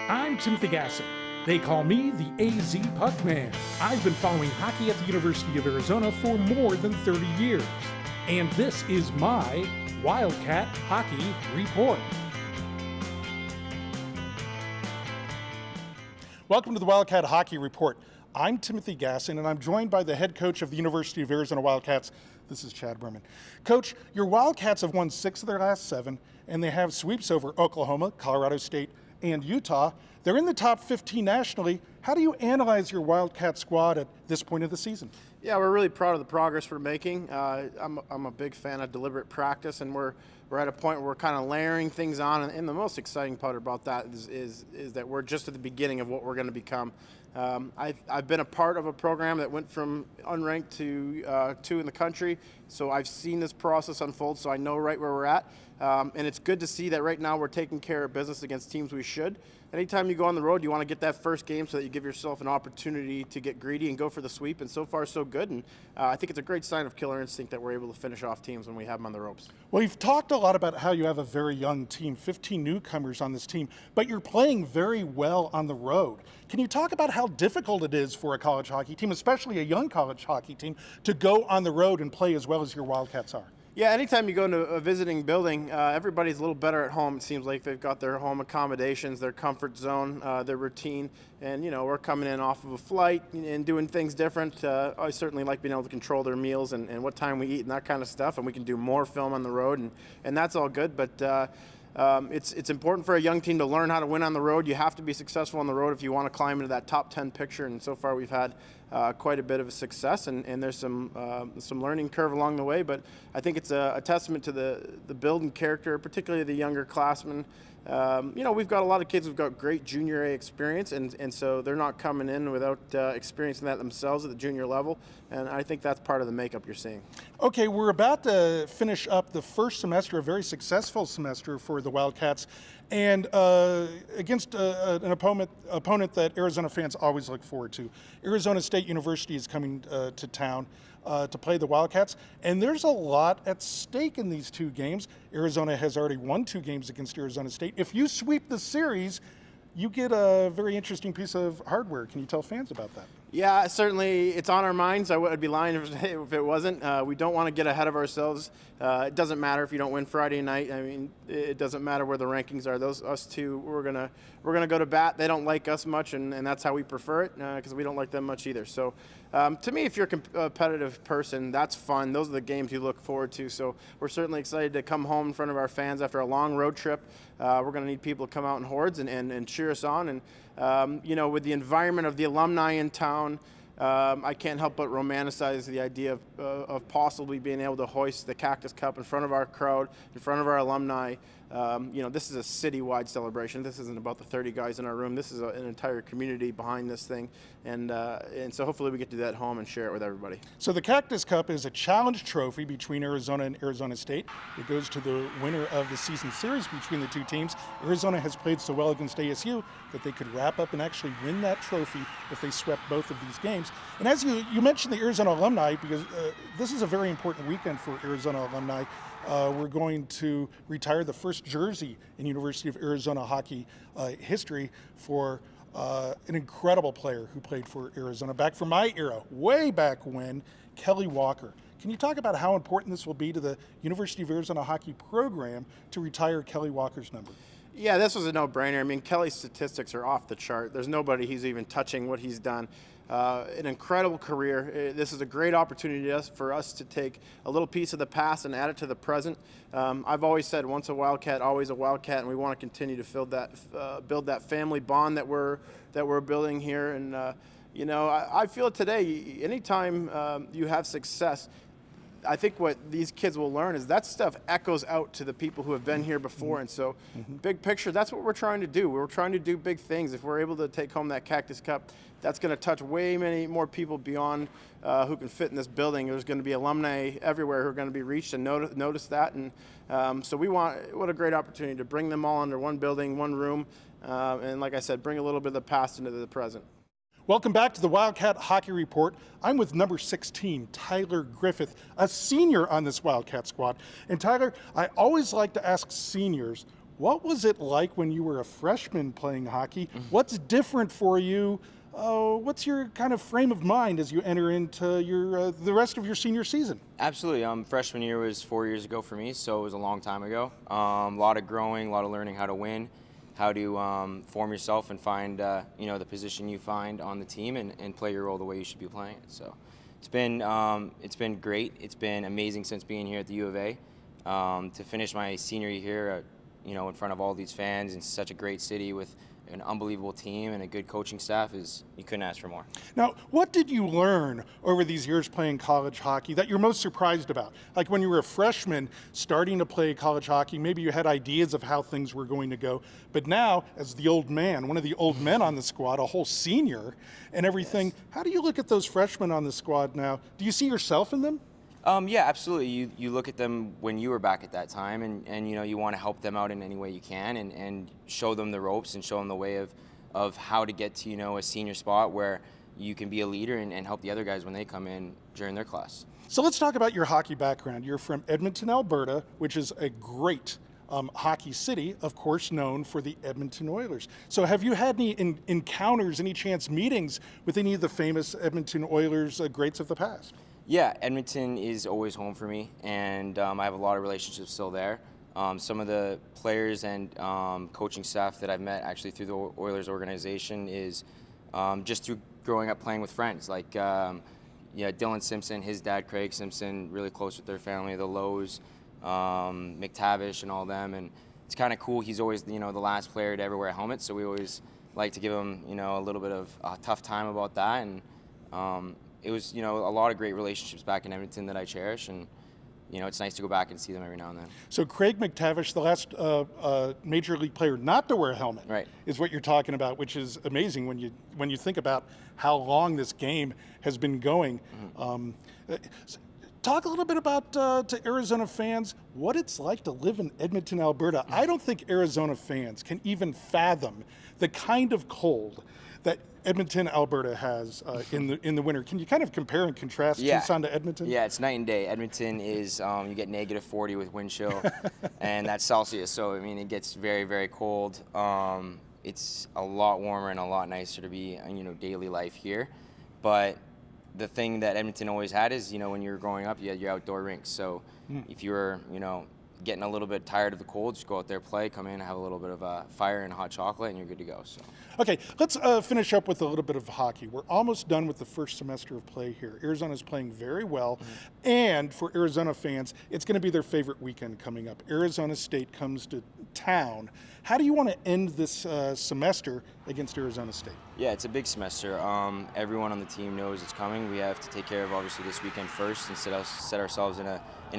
I'm Timothy Gasson. They call me the AZ Puckman. I've been following hockey at the University of Arizona for more than 30 years. And this is my Wildcat Hockey Report. Welcome to the Wildcat Hockey Report. I'm Timothy Gasson, and I'm joined by the head coach of the University of Arizona Wildcats. This is Chad Berman. Coach, your Wildcats have won 6 of their last 7, and they have sweeps over Oklahoma, Colorado State, and Utah. They're in the top 15 nationally. How do you analyze your Wildcat squad at this point of the season? Yeah, we're really proud of the progress we're making. I'm a big fan of deliberate practice, and we're at a point where we're kind of layering things on. And the most exciting part about that is that we're just at the beginning of what we're going to become. I've been a part of a program that went from unranked to 2 in the country, so I've seen this process unfold, so I know right where we're at. And it's good to see that right now we're taking care of business against teams we should. Anytime you go on the road, you want to get that first game so that you give yourself an opportunity to get greedy and go for the sweep, and so far so good. And I think it's a great sign of killer instinct that we're able to finish off teams when we have them on the ropes. Well, you've talked a lot about how you have a very young team, 15 newcomers on this team, but you're playing very well on the road. Can you talk about how difficult it is for a college hockey team, especially a young college hockey team, to go on the road and play as well as your Wildcats are? Yeah, anytime you go into a visiting building, everybody's a little better at home. It seems like they've got their home accommodations, their comfort zone, their routine. And, you know, we're coming in off of a flight and doing things different. I certainly like being able to control their meals and what time we eat and that kind of stuff. And we can do more film on the road, and that's all good. But it's important for a young team to learn how to win on the road. You have to be successful on the road if you want to climb into that top 10 picture. And so far we've had quite a bit of a success, and there's some learning curve along the way. But I think it's a testament to the build and character, particularly the younger classmen. You know, we've got a lot of kids who've got great junior A experience, and so they're not coming in without experiencing that themselves at the junior level, and I think that's part of the makeup you're seeing. Okay, we're about to finish up the first semester, a very successful semester for the Wildcats, and against an opponent that Arizona fans always look forward to. Arizona State University is coming to town to play the Wildcats, and there's a lot at stake in these 2 games. Arizona has already won 2 games against Arizona State. If you sweep the series, you get a very interesting piece of hardware. Can you tell fans about that? Yeah, certainly it's on our minds. I'd be lying if it wasn't. We don't want to get ahead of ourselves. It doesn't matter if you don't win Friday night. I mean, it doesn't matter where the rankings are. Us 2, we're gonna go to bat. They don't like us much, and that's how we prefer it because we don't like them much either. So, to me, if you're a competitive person, that's fun. Those are the games you look forward to. So we're certainly excited to come home in front of our fans after a long road trip. We're going to need people to come out in hordes and cheer us on. And you know, with the environment of the alumni in town, I can't help but romanticize the idea of possibly being able to hoist the Cactus Cup in front of our crowd, in front of our alumni. You know, this is a citywide celebration. This isn't about the 30 guys in our room. This is an entire community behind this thing, and so hopefully we get to do that at home and share it with everybody. So the Cactus Cup is a challenge trophy between Arizona and Arizona State. It goes to the winner of the season series between the 2 teams. Arizona has played so well against ASU that they could wrap up and actually win that trophy if they swept both of these games. And as you mentioned the Arizona alumni, because this is a very important weekend for Arizona alumni. We're going to retire the first jersey in University of Arizona hockey history for an incredible player who played for Arizona back from my era, way back when, Kelly Walker. Can you talk about how important this will be to the University of Arizona hockey program to retire Kelly Walker's number? Yeah, this was a no-brainer. I mean, Kelly's statistics are off the chart. There's nobody who's even touching what he's done. An incredible career. This is a great opportunity for us to take a little piece of the past and add it to the present. I've always said, once a Wildcat, always a Wildcat, and we want to continue to build that family bond that we're building here. And you know, I feel today, anytime you have success, I think what these kids will learn is that stuff echoes out to the people who have been here before. And so big picture, that's what we're trying to do. We're trying to do big things. If we're able to take home that Cactus Cup, that's going to touch way many more people beyond who can fit in this building. There's going to be alumni everywhere who are going to be reached and notice that. And so what a great opportunity to bring them all under one building, one room. And like I said, bring a little bit of the past into the present. Welcome back to the Wildcat Hockey Report. I'm with number 16, Tyler Griffith, a senior on this Wildcat squad. And Tyler, I always like to ask seniors, What was it like when you were a freshman playing hockey? What's different for you? What's your kind of frame of mind as you enter into your the rest of your senior season? Absolutely. Freshman year was 4 years ago for me, so it was a long time ago. A lot of growing, a lot of learning how to win, how to form yourself and find the position you find on the team and play your role the way you should be playing it. So it's been great. It's been amazing since being here at the U of A. To finish my senior year here, in front of all these fans in such a great city with an unbelievable team and a good coaching staff you couldn't ask for more. Now, what did you learn over these years playing college hockey that you're most surprised about? Like when you were a freshman starting to play college hockey, maybe you had ideas of how things were going to go. But now, as the old man, one of the old men on the squad, a whole senior and everything, yes. How do you look at those freshmen on the squad now? Do you see yourself in them? Yeah, absolutely. You look at them when you were back at that time, and you want to help them out in any way you can, and show them the ropes and show them the way of how to get to a senior spot where you can be a leader and help the other guys when they come in during their class. So let's talk about your hockey background. You're from Edmonton, Alberta, which is a great hockey city, of course, known for the Edmonton Oilers. So have you had any encounters, any chance meetings with any of the famous Edmonton Oilers greats of the past? Yeah, Edmonton is always home for me, and I have a lot of relationships still there. Some of the players and coaching staff that I've met actually through the Oilers organization is just through growing up playing with friends. Like Dylan Simpson, his dad Craig Simpson, really close with their family, the Lowe's, McTavish and all them. And it's kind of cool. He's always the last player to ever wear a helmet, so we always like to give him a little bit of a tough time about that. And it was, a lot of great relationships back in Edmonton that I cherish, and, it's nice to go back and see them every now and then. So Craig McTavish, the last Major League player not to wear a helmet, right, is what you're talking about, which is amazing when you think about how long this game has been going. Mm-hmm. Talk a little bit about, to Arizona fans, what it's like to live in Edmonton, Alberta. I don't think Arizona fans can even fathom the kind of cold that Edmonton, Alberta has in the winter. Can you kind of compare and contrast Tucson to Edmonton? Yeah, it's night and day. Edmonton is, you get -40 with wind chill, and that's Celsius, so it gets very, very cold. It's a lot warmer and a lot nicer to be, daily life here. But the thing that Edmonton always had is, when you were growing up, you had your outdoor rinks. So if you were, getting a little bit tired of the cold, just go out there, play, come in, have a little bit of a fire and hot chocolate, and you're good to go. So. Okay, let's finish up with a little bit of hockey. We're almost done with the first semester of play here. Arizona's playing very well, and for Arizona fans, it's going to be their favorite weekend coming up. Arizona State comes to town. How do you want to end this semester against Arizona State? Yeah, it's a big semester. Everyone on the team knows it's coming. We have to take care of, obviously, this weekend first and set ourselves in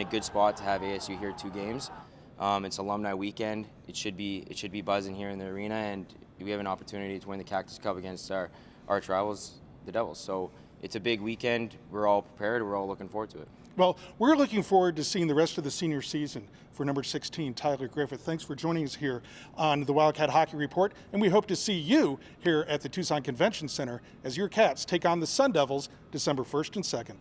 a good spot to have ASU here 2 games. It's alumni weekend. It should be buzzing here in the arena, and we have an opportunity to win the Cactus Cup against our arch rivals, the Devils. So it's a big weekend. We're all prepared. We're all looking forward to it. Well, we're looking forward to seeing the rest of the senior season for number 16, Tyler Griffith. Thanks for joining us here on the Wildcat Hockey Report, and we hope to see you here at the Tucson Convention Center as your Cats take on the Sun Devils December 1st and 2nd.